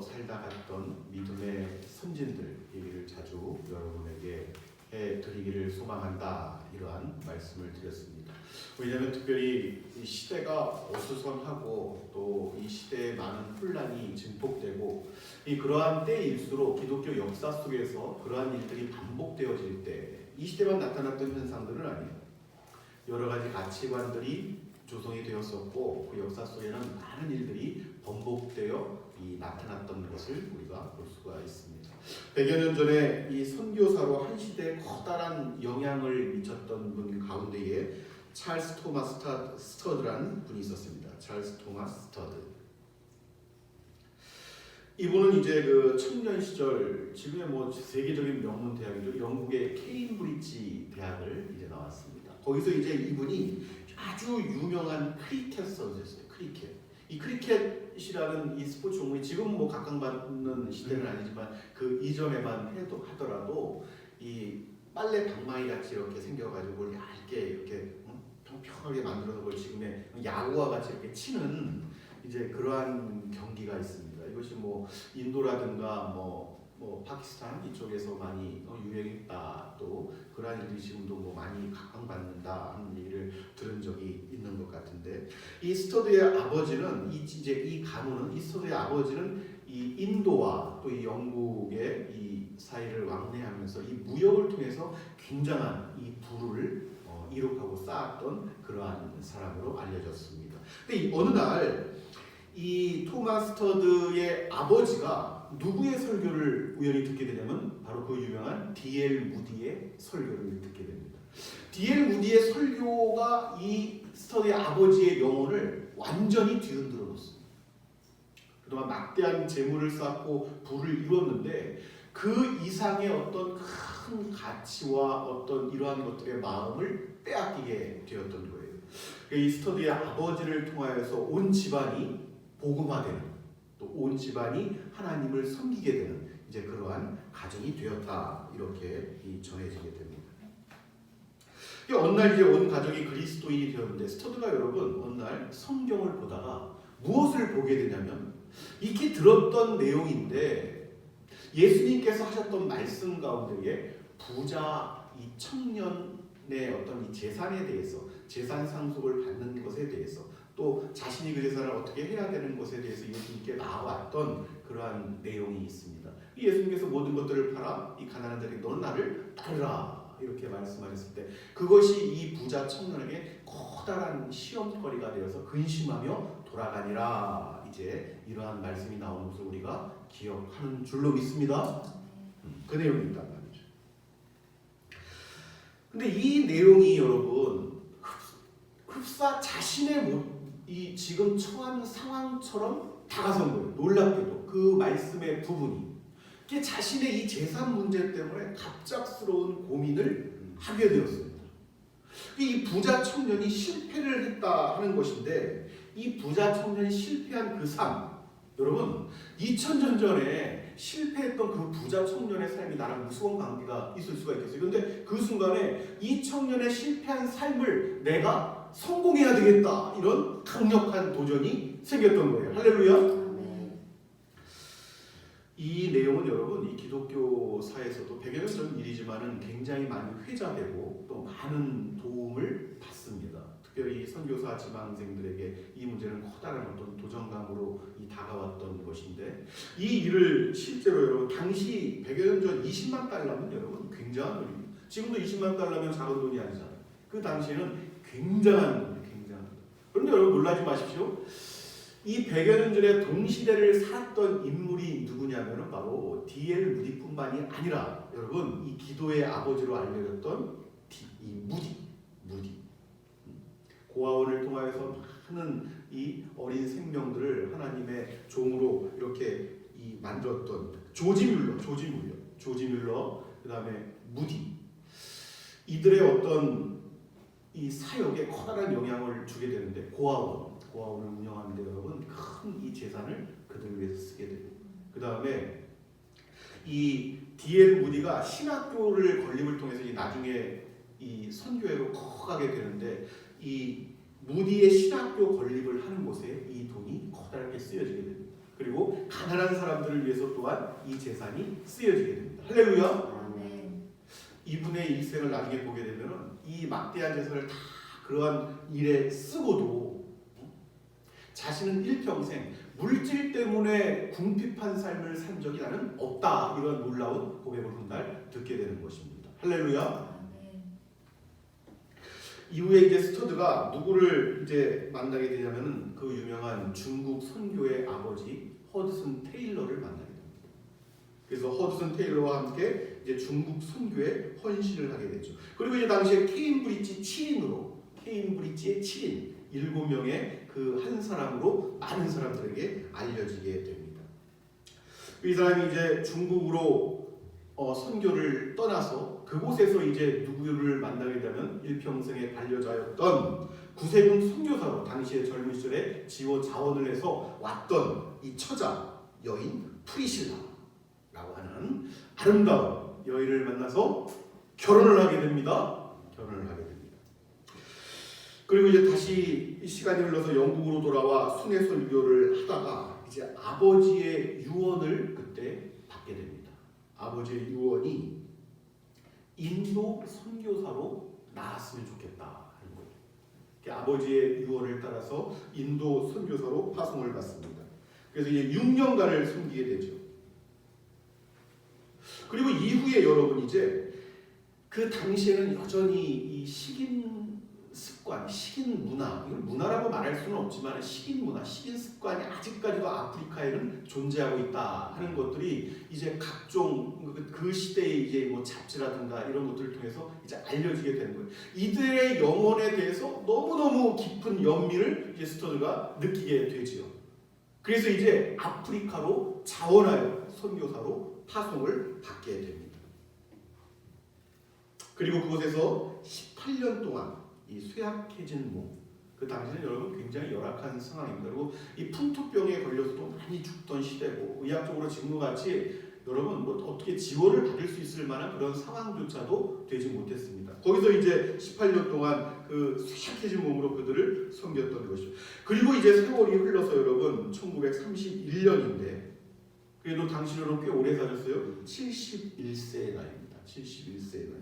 믿어 살다 갔던 믿음의 선진들 얘기를 자주 여러분에게 해드리기를 소망한다, 이러한 말씀을 드렸습니다. 왜냐하면 특별히 이 시대가 어수선하고 또 이 시대에 많은 혼란이 증폭되고 그러한 때일수록 기독교 역사 속에서 그러한 일들이 반복되어질 때 이 시대만 나타났던 현상들은 아니에요. 여러 가지 가치관들이 조성이 되었었고 그 역사 속에는 많은 일들이 번복되어 나타났던 것을 우리가 볼 수가 있습니다. 100여 년 전에 이 선교사로 한 시대에 커다란 영향을 미쳤던 분 가운데에 찰스 토마스 스터드라는 분이 있었습니다. 찰스 토마스 스터드. 이분은 이제 그 청년 시절 지금의 뭐 세계적인 명문 대학이죠. 영국의 케임브리지 대학을 이제 나왔습니다. 거기서 이제 이분이 아주 유명한 크리켓 선수였어요. 크리켓. 이 크리켓이라는 이 스포츠 종목이 지금 뭐 각광받는 시대는 아니지만 그 이전에만 해도 하더라도 이 빨래 방망이 같이 이렇게 생겨가지고 얇게 이렇게 평평하게 만들어서 그걸 지금의 야구와 같이 이렇게 치는 이제 그러한 경기가 있습니다. 이것이 뭐 인도라든가 뭐 파키스탄 이쪽에서 많이 유행했다, 또 그러한 일들이 지금도 뭐 많이 각광받는다 하는 얘기를 들은 적이 있는 것 같은데, 이 스터드의 아버지는 이 가문은 이 스터드의 아버지는 이 인도와 또 이 영국의 이 사이를 왕래하면서 이 무역을 통해서 굉장한 이 부를 이룩하고 쌓았던 그러한 사람으로 알려졌습니다. 근데 어느 날 이 토마스 스터드의 아버지가 누구의 설교를 우연히 듣게 되냐면 바로 그 유명한 D.L. 무디의 설교를 듣게 됩니다. D.L. 무디의 설교가 이 스터드의 아버지의 영혼을 완전히 뒤흔들어 놓습니다. 그동안 막대한 재물을 쌓고 부를 이뤘는데 그 이상의 어떤 큰 가치와 어떤 이러한 것들의 마음을 빼앗기게 되었던 거예요. 이 스터드의 아버지를 통하여서 온 집안이 복음화되는, 또 온 집안이 하나님을 섬기게 되는 이제 그러한 가정이 되었다, 이렇게 전해지게 됩니다. 어느 날 이제 온 가족이 그리스도인이 되었는데 스터드가 여러분 어느 날 성경을 보다가 무엇을 보게 되냐면 익히 들었던 내용인데 예수님께서 하셨던 말씀 가운데에 부자 이 청년의 어떤 이 재산에 대해서, 재산 상속을 받는 것에 대해서, 또 자신이 그 재산을 어떻게 해야 되는 것에 대해서 예수님께 나와왔던 그러한 내용이 있습니다. 예수님께서 모든 것들을 팔아 이 가난한 자에게 너는 나를 따르라 이렇게 말씀하셨을 때 그것이 이 부자 청년에게 커다란 시험거리가 되어서 근심하며 돌아가니라, 이제 이러한 말씀이 나오는 것을 우리가 기억하는 줄로 믿습니다. 그 내용이 있단 말이죠. 근데 이 내용이 여러분 흡사 자신의 이 지금 처한 상황처럼 다가선 거예요. 놀랍게도 그 말씀의 부분이 자신의 이 재산 문제 때문에 갑작스러운 고민을 하게 되었습니다. 이 부자 청년이 실패를 했다 하는 것인데 이 부자 청년이 실패한 그 삶, 여러분 2000년 전에 실패했던 그 부자 청년의 삶이 나랑 무슨 관계가 있을 수가 있겠어요? 그런데 그 순간에 이 청년의 실패한 삶을 내가 성공해야 되겠다, 이런 강력한 도전이 생겼던 거예요. 할렐루야. 이 내용은 여러분 이 기독교사에서도 100여 년 전 일이지만은 굉장히 많이 회자되고 또 많은 도움을 받습니다. 특별히 선교사 지망생들에게 이 문제는 커다란 어떤 도전감으로 다가왔던 것인데, 이 일을 실제로 여러분 당시 100여 년 전 20만 달러면 여러분 굉장한 돈입니다. 지금도 20만 달러면 작은 돈이 아니잖아요. 그 당시에는 굉장한 돈이에요. 굉장한 돈. 그런데 여러분 놀라지 마십시오. 이 100여 년 전에 동시대를 살았던 인물이 누구냐면 바로 D.L. 무디뿐만이 아니라 여러분 이 기도의 아버지로 알려졌던 이 무디. 고아원을 통하여서 많은 이 어린 생명들을 하나님의 종으로 이렇게 만들었던 조지 뮬러, 그 다음에 무디, 이들의 어떤 이 사역에 커다란 영향을 주게 되는데 고아원을 운영하는데 여러분 큰 이 재산을 그들 위해서 쓰게 됩니다. 그 다음에 이 D.L. 무디가 신학교를 건립을 통해서 나중에 이 선교회로 커가게 되는데 이 무디의 신학교 건립을 하는 곳에 이 돈이 커다랗게 쓰여지게 됩니다. 그리고 가난한 사람들을 위해서 또한 이 재산이 쓰여지게 됩니다. 할렐루야. 이분의 일생을 나중에 보게 되면 이 막대한 재산을 다 그러한 일에 쓰고도 자신은 일평생 물질 때문에 궁핍한 삶을 산 적이 나는 없다. 이런 놀라운 고백을 훗날 듣게 되는 것입니다. 할렐루야. 이후에 이제 스터드가 누구를 이제 만나게 되냐면은 그 유명한 중국 선교의 아버지 허드슨 테일러를 만나게 됩니다. 그래서 허드슨 테일러와 함께 이제 중국 선교에 헌신을 하게 되죠. 그리고 이제 당시에 케임브리지 7인으로 케임브리지의 7인 7명의 그 한 사람으로 많은 사람들에게 알려지게 됩니다. 이 사람이 이제 중국으로 선교를 떠나서 그곳에서 이제 누구를 만나게 되면 일평생의 반려자였던 구세군 선교사로 당시의 젊은 시절에 지원 자원을 해서 왔던 이 처자 여인 프리실라라고 하는 아름다운 여인을 만나서 결혼을 하게 됩니다. 결혼을 하게 됩니다. 그리고 이제 다시 시간이 흘러서 영국으로 돌아와 순회선 유교를 하다가 이제 아버지의 유언을 그때 받게 됩니다. 아버지의 유언이 인도 선교사로 나았으면 좋겠다 하는 거예요. 아버지의 유언을 따라서 인도 선교사로 파송을 받습니다. 그래서 이제 6년간을 섬기게 되죠. 그리고 이후에 여러분 이제 그 당시에는 여전히 이 식인 습관, 식인 문화, 이걸 문화라고 말할 수는 없지만 식인 문화, 식인 습관이 아직까지도 아프리카에는 존재하고 있다 하는 것들이 이제 각종 그 시대의 이제 뭐 잡지라든가 이런 것들을 통해서 이제 알려지게 되는 거예요. 이들의 영혼에 대해서 너무너무 깊은 연민을 이제 스터드가 느끼게 되지요. 그래서 이제 아프리카로 자원하여 선교사로 파송을 받게 됩니다. 그리고 그곳에서 18년 동안 이 쇠약해진 몸, 그 당시는 여러분 굉장히 열악한 상황입니다. 그리고 이 풍토병에 걸려서도 많이 죽던 시대고 의학적으로 지금과 같이 여러분 뭐 어떻게 지원을 받을 수 있을 만한 그런 상황조차도 되지 못했습니다. 거기서 이제 18년 동안 그 쇠약해진 몸으로 그들을 섬겼던 것이죠. 그리고 이제 세월이 흘러서 여러분 1931년인데 그래도 당시로는 꽤 오래 사셨어요. 71세의 나이입니다. 71세의 나이.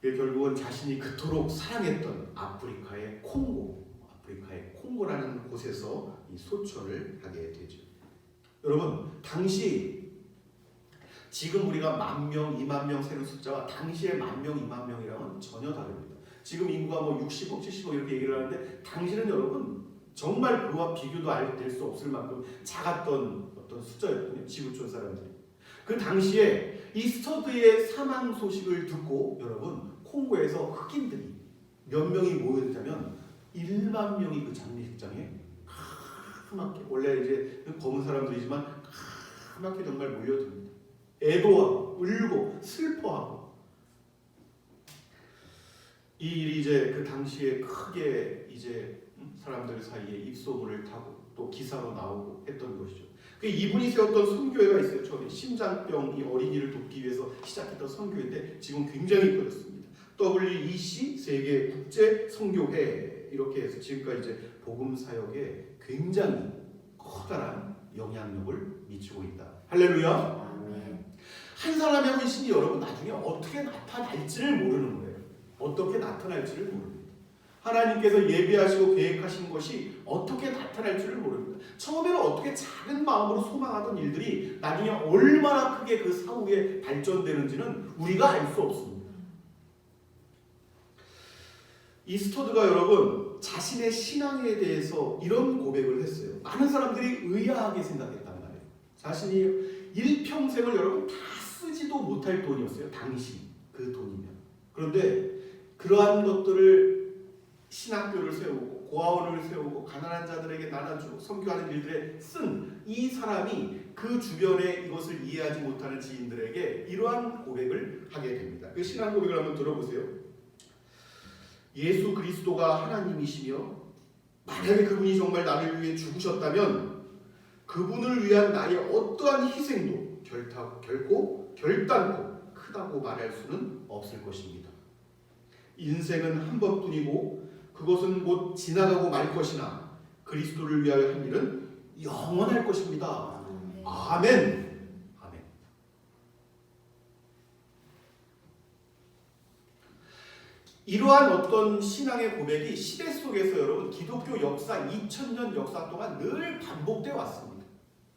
결국은 자신이 그토록 사랑했던 아프리카의 콩고라는 곳에서 이 소천을 하게 되죠. 여러분, 당시 지금 우리가 10,000명, 20,000명 세는 숫자와 당시의 10,000명, 20,000명이랑은 전혀 다릅니다. 지금 인구가 뭐 60억, 70억 이렇게 얘기를 하는데 당시는 여러분 정말 그와 비교도 될 수 없을 만큼 작았던 어떤 숫자였거든요. 지구촌 사람들이. 그 당시에 이 스터드의 사망 소식을 듣고 여러분 콩고에서 흑인들이 몇 명이 모여있다면 10,000명이 그 장례식장에 까맣게 원래 이제 검은 사람들이지만 까맣게 정말 몰려듭니다. 애도하고 울고 슬퍼하고 이 일이 이제 그 당시에 크게 이제 사람들 사이에 입소문을 타고 또 기사로 나오고 했던 것이죠. 이분이 세웠던 선교회가 있어요. 처음에 심장병 이 어린이를 돕기 위해서 시작했던 선교회인데 지금 굉장히 커졌습니다. WEC 세계 국제 선교회 이렇게 해서 지금까지 이제 복음 사역에 굉장히 커다란 영향력을 미치고 있다. 할렐루야. 한 사람의 헌신이 여러분 나중에 어떻게 나타날지를 모르는 거예요. 어떻게 나타날지를 모릅니다. 하나님께서 예비하시고 계획하신 것이 어떻게 나타날지를 모릅니다. 처음에는 어떻게 작은 마음으로 소망하던 일들이 나중에 얼마나 크게 그 사후에 발전되는지는 우리가 알 수 없습니다. 이 스터드가 여러분 자신의 신앙에 대해서 이런 고백을 했어요. 많은 사람들이 의아하게 생각했단 말이에요. 자신이 일평생을 여러분 다 쓰지도 못할 돈이었어요. 당시 그 돈이면. 그런데 그러한 것들을 신학교를 세우고 고아원을 세우고 가난한 자들에게 나눠주고 선교하는 일들에 쓴 이 사람이 그 주변에 이것을 이해하지 못하는 지인들에게 이러한 고백을 하게 됩니다. 그 신앙 고백을 한번 들어보세요. 예수 그리스도가 하나님이시며 만약에 그분이 정말 나를 위해 죽으셨다면 그분을 위한 나의 어떠한 희생도 결코 결단코 크다고 말할 수는 없을 것입니다. 인생은 한 번뿐이고 그것은 곧 지나가고 말 것이나 그리스도를 위하여 한 일은 영원할 것입니다. 아멘. 아멘. 이러한 어떤 신앙의 고백이 시대 속에서 여러분 기독교 역사 2000년 역사 동안 늘 반복되어 왔습니다.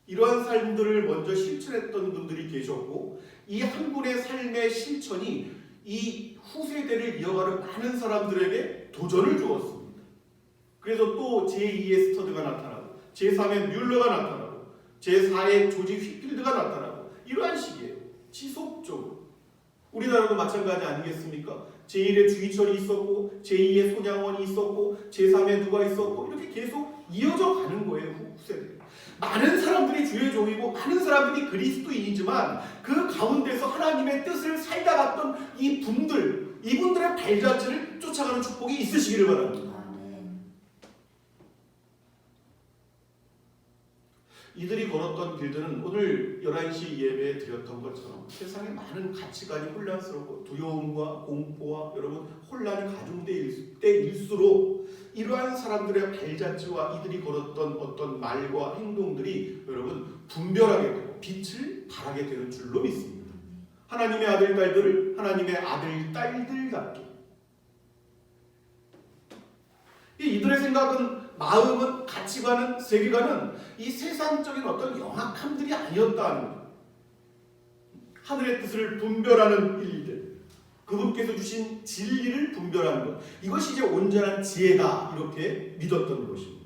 이러한 삶들을 먼저 실천했던 분들이 계셨고 이 한 분의 삶의 실천이 이 후세대를 이어가는 많은 사람들에게 도전을 주었습니다. 그래서 또 제2의 스터드가 나타나고 제3의 뮬러가 나타나고 제4의 조지 휘필드가 나타나고 이러한 식이에요. 지속적으로. 우리나라도 마찬가지 아니겠습니까? 제1의 주희철이 있었고 제2의 손양원이 있었고 제3의 누가 있었고 이렇게 계속 이어져 가는 거예요. 후세대. 많은 사람들이 주의 종이고 많은 사람들이 그리스도인이지만 그 가운데서 하나님의 뜻을 살다 갔던 이 분들, 이분들의 발자취를 쫓아가는 축복이 있으시기를 바랍니다. 이들이 걸었던 길들은 오늘 11시 예배에 드렸던 것처럼 세상에 많은 가치관이 혼란스럽고 두려움과 공포와 여러분 혼란이 가중될 때일수록 이러한 사람들의 발자취와 이들이 걸었던 어떤 말과 행동들이 여러분 분별하게 되고 빛을 발하게 되는 줄로 믿습니다. 하나님의 아들 딸들을 하나님의 아들 딸들 같게. 이들의 생각은 마음은 가치관은 세계관은 이 세상적인 어떤 영악함들이 아니었다는 것. 하늘의 뜻을 분별하는 일들, 그분께서 주신 진리를 분별하는 것, 이것이 이제 온전한 지혜다 이렇게 믿었던 것입니다.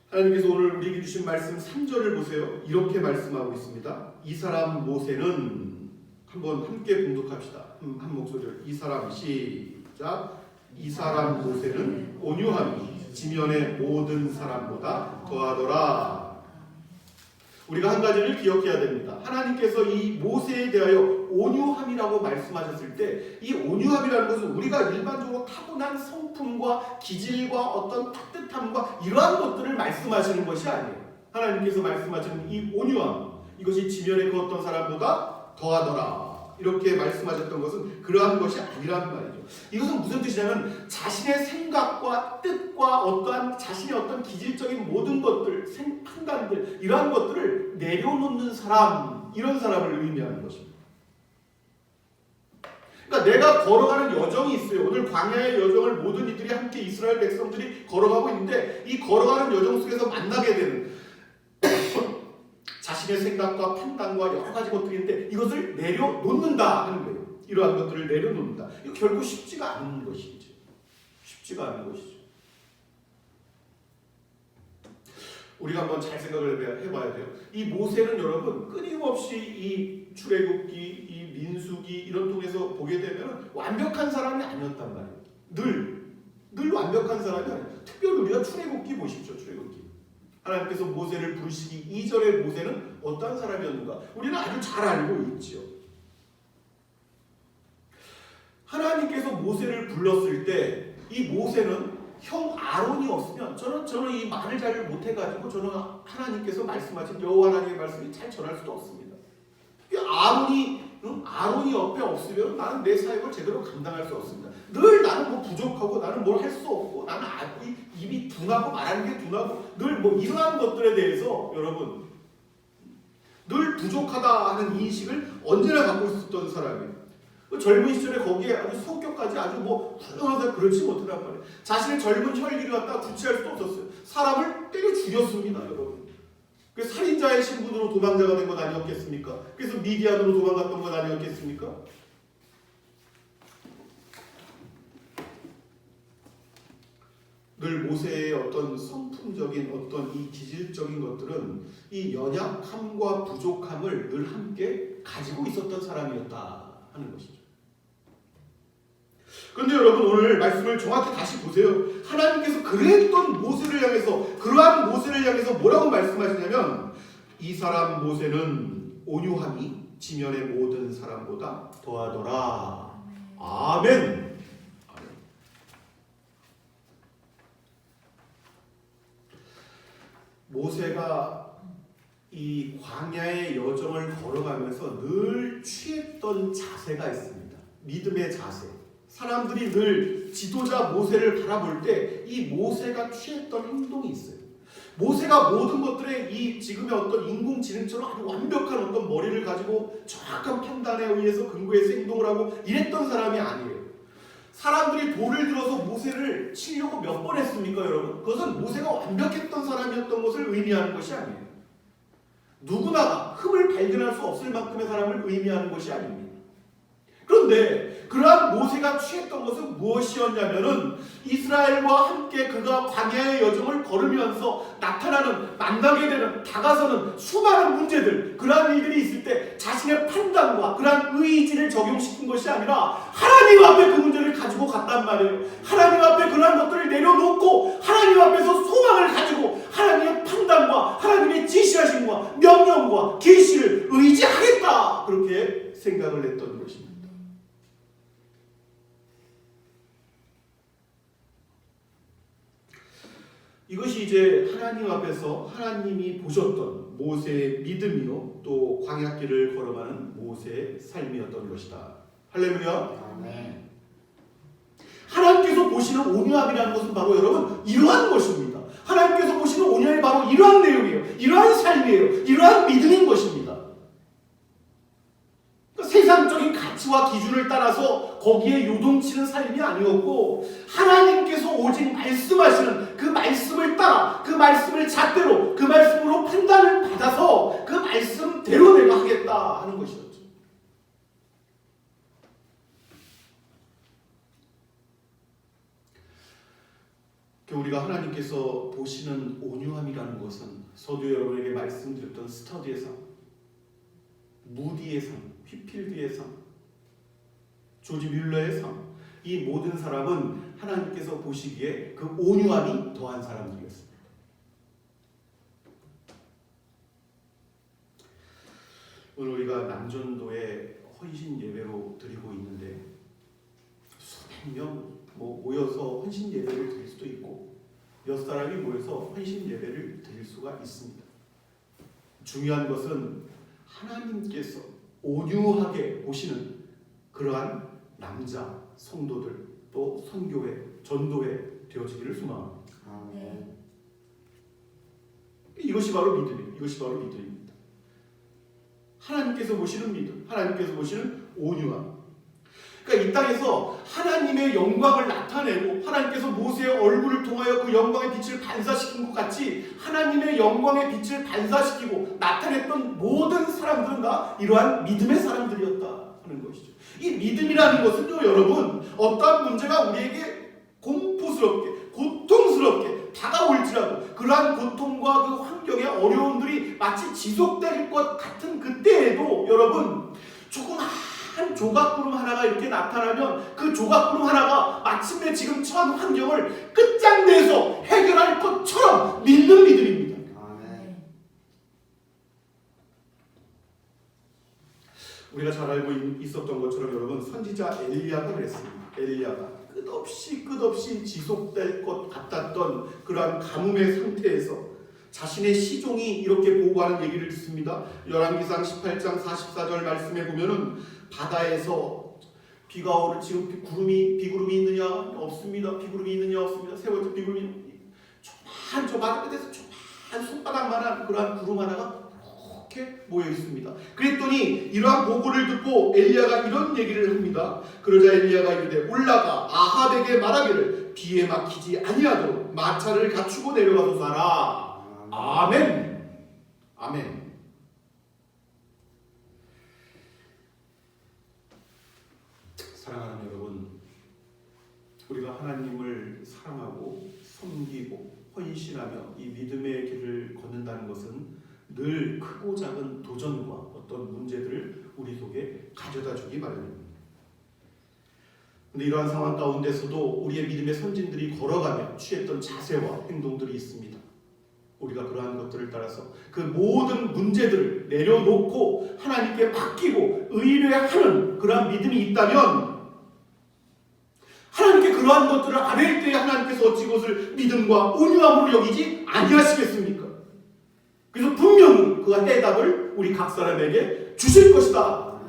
하나님께서 오늘 우리에게 주신 말씀 3절을 보세요. 이렇게 말씀하고 있습니다. 이 사람 모세는 한번 함께 봉독합시다. 한 목소리로 이 사람 시작. 이 사람 모세는 온유함이 지면의 모든 사람보다 더하더라. 우리가 한 가지를 기억해야 됩니다. 하나님께서 이 모세에 대하여 온유함이라고 말씀하셨을 때 이 온유함이라는 것은 우리가 일반적으로 타고난 성품과 기질과 어떤 따뜻함과 이러한 것들을 말씀하시는 것이 아니에요. 하나님께서 말씀하시는 이 온유함, 이것이 지면에 그 어떤 사람보다 더하더라. 이렇게 말씀하셨던 것은 그러한 것이 아니란 말이죠. 이것은 무슨 뜻이냐면 자신의 생각과 뜻과 어떠한 자신의 어떤 기질적인 모든 것들, 판단들 이러한 것들을 내려놓는 사람, 이런 사람을 의미하는 것입니다. 그러니까 내가 걸어가는 여정이 있어요. 오늘 광야의 여정을 모든 이들이 함께 이스라엘 백성들이 걸어가고 있는데 이 걸어가는 여정 속에서 만나게 되는 자신의 생각과 판단과 여러 가지 것들인데 이것을 내려놓는다 하는 거예요. 이러한 것들을 내려놓는다. 이거 결코 쉽지가 않은 것이죠. 쉽지가 않은 것이죠. 우리가 한번 잘 생각을 해봐야 돼요. 이 모세는 여러분 끊임없이 이 출애굽기, 이 민수기 이런 통해서 보게 되면 완벽한 사람이 아니었단 말이에요. 늘 완벽한 사람이 아니에요. 특별히 우리가 출애굽기 보십시오. 출애굽기. 하나님께서 모세를 부르시기 이전의 모세는 어떤 사람이었는가? 우리는 아주 잘 알고 있죠. 하나님께서 모세를 불렀을 때 이 모세는 형 아론이 없으면 저는 이 말을 잘 못해가지고 저는 하나님께서 말씀하신 여호와 하나님의 말씀이 잘 전할 수도 없습니다. 아론이 옆에 없으면 나는 내 사역을 제대로 감당할 수 없습니다. 늘 나는 뭐 부족하고 나는 뭘 할 수 없고 나는 입이 둔하고 말하는 게 둔하고 늘 뭐 이러한 것들에 대해서 여러분 늘 부족하다 하는 인식을 언제나 갖고 있었던 사람이에요. 젊은 시절에 거기에 아주 성격까지 아주 뭐 훌륭하다 그렇지 못하단 말이에요. 자신의 젊은 혈기를 갖다가 주체할 수도 없었어요. 사람을 때려 죽였습니다, 여러분. 그래서 살인자의 신분으로 도망자가 된 것 아니었겠습니까? 그래서 미디안으로 도망갔던 것 아니었겠습니까? 늘 모세의 어떤 성품적인 어떤 이 기질적인 것들은 이 연약함과 부족함을 늘 함께 가지고 있었던 사람이었다 하는 것이죠. 그런데 여러분 오늘 말씀을 정확히 다시 보세요. 하나님께서 그랬던 모세를 향해서 그러한 모세를 향해서 뭐라고 말씀하시냐면 이 사람 모세는 온유함이 지면의 모든 사람보다 더하더라. 아멘. 모세가 이 광야의 여정을 걸어가면서 늘 취했던 자세가 있습니다. 믿음의 자세. 사람들이 늘 지도자 모세를 바라볼 때 이 모세가 취했던 행동이 있어요. 모세가 모든 것들에 이 지금의 어떤 인공지능처럼 아주 완벽한 어떤 머리를 가지고 정확한 판단에 의해서 근거해서 행동을 하고 이랬던 사람이 아니에요. 사람들이 돌을 들어서 모세를 치려고 몇 번 했습니까, 여러분? 그것은 모세가 완벽했던 사람이었던 것을 의미하는 것이 아니에요. 누구나 흠을 발견할 수 없을 만큼의 사람을 의미하는 것이 아닙니다. 그런데 그러한 모세가 취했던 것은 무엇이었냐면은 이스라엘과 함께 그가 광야의 여정을 걸으면서 나타나는, 만나게 되는, 다가서는 수많은 문제들, 그러한 일들이 있을 때 자신의 판단과 그러한 의지를 적용시킨 것이 아니라 하나님 앞에 그 문제를 가지고 갔단 말이에요. 하나님 앞에 그러한 것들을 내려놓고 하나님 앞에서 소망을 가지고 하나님의 판단과 하나님의 지시하심과 명령과 계시를 의지하겠다, 그렇게 생각을 했던 것입니다. 이것이 이제 하나님 앞에서 하나님이 보셨던 모세의 믿음이요, 또 광야길을 걸어가는 모세의 삶이었던 것이다. 할렐루야. 아멘. 하나님께서 보시는 온유함이라는 것은 바로 여러분 이러한 것입니다. 하나님께서 보시는 온유함이 바로 이러한 내용이에요. 이러한 삶이에요. 이러한 믿음인 것입니다. 세상적인 가치와 기준을 따라서 거기에 요동치는 삶이 아니었고, 하나님께서 오직 말씀하시는 그 말씀을 따라, 그 말씀을 잣대로, 그 말씀으로 판단을 받아서 그 말씀대로 내가 하겠다 하는 것이었죠. 우리가 하나님께서 보시는 온유함이라는 것은 서두 여러분에게 말씀드렸던 스터디의 삶, 무디의 삶, 휘필드의 삶, 조지 뮬러의 삶, 이 모든 사람은 하나님께서 보시기에 그 온유함이 더한 사람들이었습니다. 오늘 우리가 남전도에 헌신 예배로 드리고 있는데 수백 명 모여서 헌신 예배를 드릴 수도 있고 몇 사람이 모여서 헌신 예배를 드릴 수가 있습니다. 중요한 것은 하나님께서 온유하게 보시는 그러한 남자 성도들, 또 선교회, 전도회 되어지기를 소망합니다. 아멘. 이것이 바로 믿음이에요. 이것이 바로 믿음입니다. 하나님께서 보시는 믿음, 하나님께서 보시는 온유함. 그러니까 이 땅에서 하나님의 영광을 나타내고 하나님께서 모세의 얼굴을 통하여 그 영광의 빛을 반사시킨 것 같이 하나님의 영광의 빛을 반사시키고 나타냈던 모든 사람들은 다 이러한 믿음의 사람들이었다 하는 것이죠. 이 믿음이라는 것은요, 여러분, 어떠한 문제가 우리에게 공포스럽게, 고통스럽게 다가올지라도 그러한 고통과 그 환경의 어려움들이 마치 지속될 것 같은 그때에도 여러분, 조그마한 조각구름 하나가 이렇게 나타나면 그 조각구름 하나가 마침내 지금 처한 환경을 끝장내서 해결할 것처럼 믿는 믿음입니다. 아멘. 우리가 잘 알고 있었던 것처럼 여러분, 선지자 엘리야가 그랬습니다. 엘리야가 끝없이 지속될 것 같았던 그러한 가뭄의 상태에서 자신의 시종이 이렇게 보고하는 얘기를 듣습니다. 열왕기상 18장 44절 말씀에 보면은 바다에서 비가 오를 지금 비구름이 있느냐 없습니다. 비구름이 있느냐 없습니다. 세 번째 비구름이 조그만 저 바다 끝에서 조그만 손바닥만한 그러한 구름 하나가 이렇게 모여 있습니다. 그랬더니 이러한 보고를 듣고 엘리야가 이런 얘기를 합니다. 그러자 엘리야가 이르되 올라가 아합에게 말하기를 비에 막히지 아니하도록 마차를 갖추고 내려가서 살아. 아멘. 아멘. 사랑하는 여러분, 우리가 하나님을 사랑하고 섬기고 헌신하며 이 믿음의 길을 걷는다는 것은 늘 크고 작은 도전과 어떤 문제들을 우리 속에 가져다 주기 마련입니다. 그런데 이러한 상황 가운데서도 우리의 믿음의 선진들이 걸어가며 취했던 자세와 행동들이 있습니다. 우리가 그러한 것들을 따라서 그 모든 문제들을 내려놓고 하나님께 맡기고 의뢰하는 그러한 믿음이 있다면 하나님께 그러한 것들을 아뢰일 때에 하나님께서 어찌 그것을 믿음과 온유함으로 여기지 아니하시겠습니까? 그래서 분명히 그 해답을 우리 각 사람에게 주실 것이다.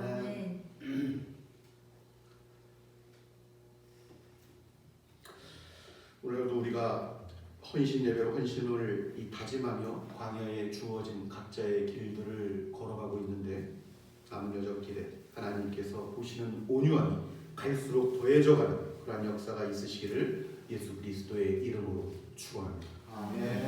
오늘도 우리가 헌신 예배로 헌신을 다짐하며 광야에 주어진 각자의 길들을 걸어가고 있는데 남은 여정 길에 하나님께서 보시는 온유함이 갈수록 더해져가는 그러한 역사가 있으시기를 예수 그리스도의 이름으로 축원합니다. 아멘.